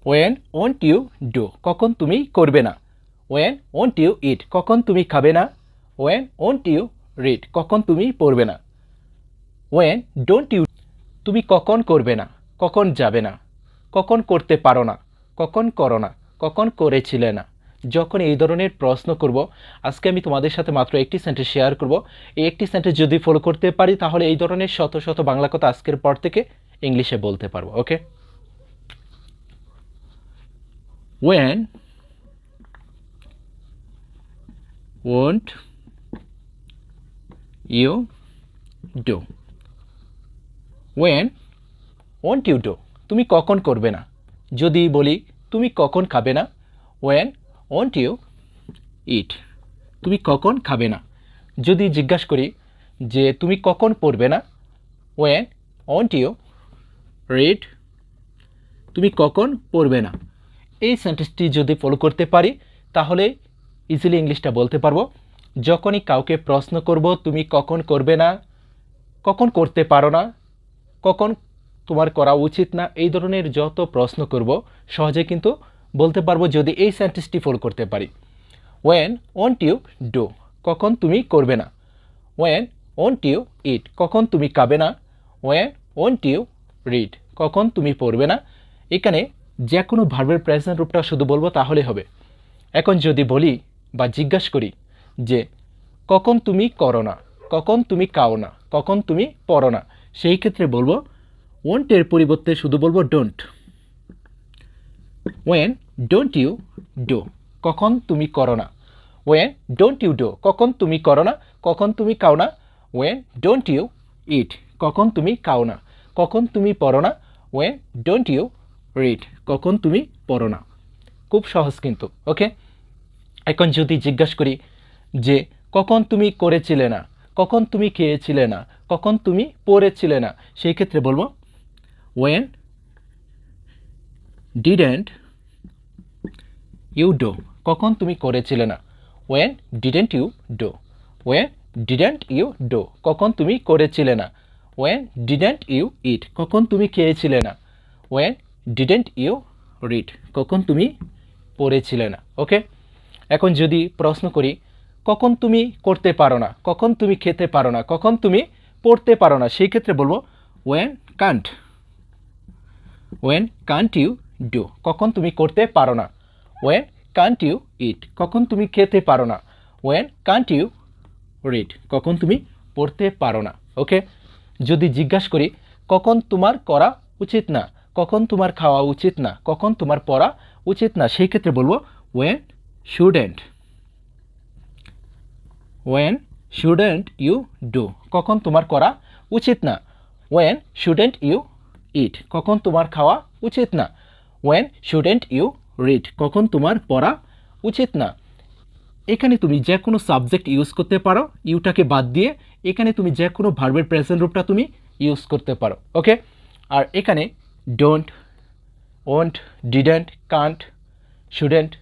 When won't you do, কখন তুমি করবে না। ওয়েন ওন্ট ইউ ইট, কখন তুমি খাবে না। ওয়েন ওন্ট ইউ রিড, কখন তুমি পড়বে না। ওয়েন ডোন্ট ইউ, তুমি কখন করবে না, কখন যাবে না, কখন করতে পারো না, কখন করো না, কখন করেছিলে না। যখন এই ধরনের প্রশ্ন করব, আজকে আমি তোমাদের সাথে মাত্র একটি সেন্টেন্স শেয়ার করব। এই একটি সেন্টেন্স যদি ফলো করতে পারি তাহলে এই ধরনের শত শত বাংলা কথা আজকের পর থেকে ইংলিশে বলতে পারবো। Okay, when won't you do, when won't you do, তুমি কখন করবে না। যদি বলি তুমি কখন খাবে না, ওয়েন ওন্ট ইউ ইট, তুমি কখন খাবে না। যদি জিজ্ঞাসা করি যে তুমি কখন পড়বে না, ওয়েন ওন্ট ইউ রিড, তুমি কখন পড়বে না। এই সেন্টেন্সটি যদি ফলো করতে পারি তাহলে ইজিলি ইংলিশটা বলতে পারবো। যখনই কাউকে প্রশ্ন করব তুমি কখন করবে না, কখন করতে পারো না, কখন তোমার করা উচিত না, এই ধরনের যত প্রশ্ন করব সহজে কিন্তু বলতে পারবো যদি এই সেন্টেন্সটি ফলো করতে পারি। ওয়েন ওন্ট ইউ ডু, কখন তুমি করবে না। ওয়েন ওন্ট ইউ ইট, কখন তুমি খাবে না। ওয়েন ওন্ট ইউ রিড, কখন তুমি পড়বে না। এখানে যে কোনো ভার্বের প্রেজেন্ট রূপটা শুধু বলবো তাহলে হবে। এখন যদি বলি বা জিজ্ঞাসা করি যে কখন তুমি করো না, কখন তুমি খাও না, কখন তুমি পড়ো না, সেই ক্ষেত্রে বলবো ওন্টের পরিবর্তে শুধু বলবো don't. When don't you do, কখন তুমি করো না। ওয়েন ডোন্ট ইউ ডু, কখন তুমি করো না, কখন তুমি খাও না। ওয়েন ডোন্ট ইউ ইট, কখন তুমি খাও না, কখন তুমি পড়ো না। ওয়েন ডোন্ট ইউ রিড, কখন তুমি পড়ো না। খুব সহজ কিন্তু। ওকে, এখন যদি জিজ্ঞাসা করি যে কখন তুমি করেছিলে না, কখন তুমি খেয়েছিলে না, কখন তুমি পড়েছিলে না, সেই ক্ষেত্রে বলবো ওয়েন ডিডেন্ট ইউ ডু, কখন তুমি করেছিলে না। When didn't you do, when didn't you do, কখন তুমি করেছিলে না। ওয়েন ডিডেন্ট ইউ ইট, কখন তুমি খেয়েছিলে না। ওয়েন ডিডেন্ট ইউ রিড, কখন তুমি পড়েছিলে না। ওকে, এখন যদি প্রশ্ন করি কখন তুমি করতে পারো না, কখন তুমি খেতে পারো না, কখন তুমি পড়তে পারো না, সেই ক্ষেত্রে বলবো when can't, when can't you do, কখন তুমি করতে পারো না। ওয়েন কান্ট ইউ ইট, কখন তুমি খেতে পারো না। ওয়েন কান্ট ইউ রিড, কখন তুমি পড়তে পারো না। ওকে, যদি জিজ্ঞাসা করি কখন তোমার করা উচিত না, কখন তোমার খাওয়া উচিত না, কখন তোমার পড়া উচিত না, সেই ক্ষেত্রে বলবো when shouldn't, when shouldn't you do, কখন তোমার করা উচিত না। ওয়েন শুডেন্ট ইউ ইট, কখন তোমার খাওয়া উচিত না। ওয়েন শুডেন্ট ইউ রিড, কখন তোমার পড়া উচিত না। এখানে তুমি যে কোনো সাবজেক্ট ইউজ করতে পারো, ইউটাকে বাদ দিয়ে এখানে তুমি যে কোনো ভার্বের প্রেজেন্ট রূপটা তুমি ইউজ করতে পারো। ওকে, আর এখানে don't, won't, didn't, can't, shouldn't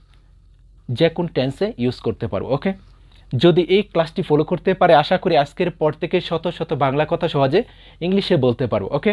যে কোন টেন্সে ইউজ করতে পারো। ওকে, যদি এই ক্লাসটি ফলো করতে পারে আশা করি আজকের পর থেকে শত শত বাংলা কথা সহজে ইংলিশে বলতে পারো। ওকে।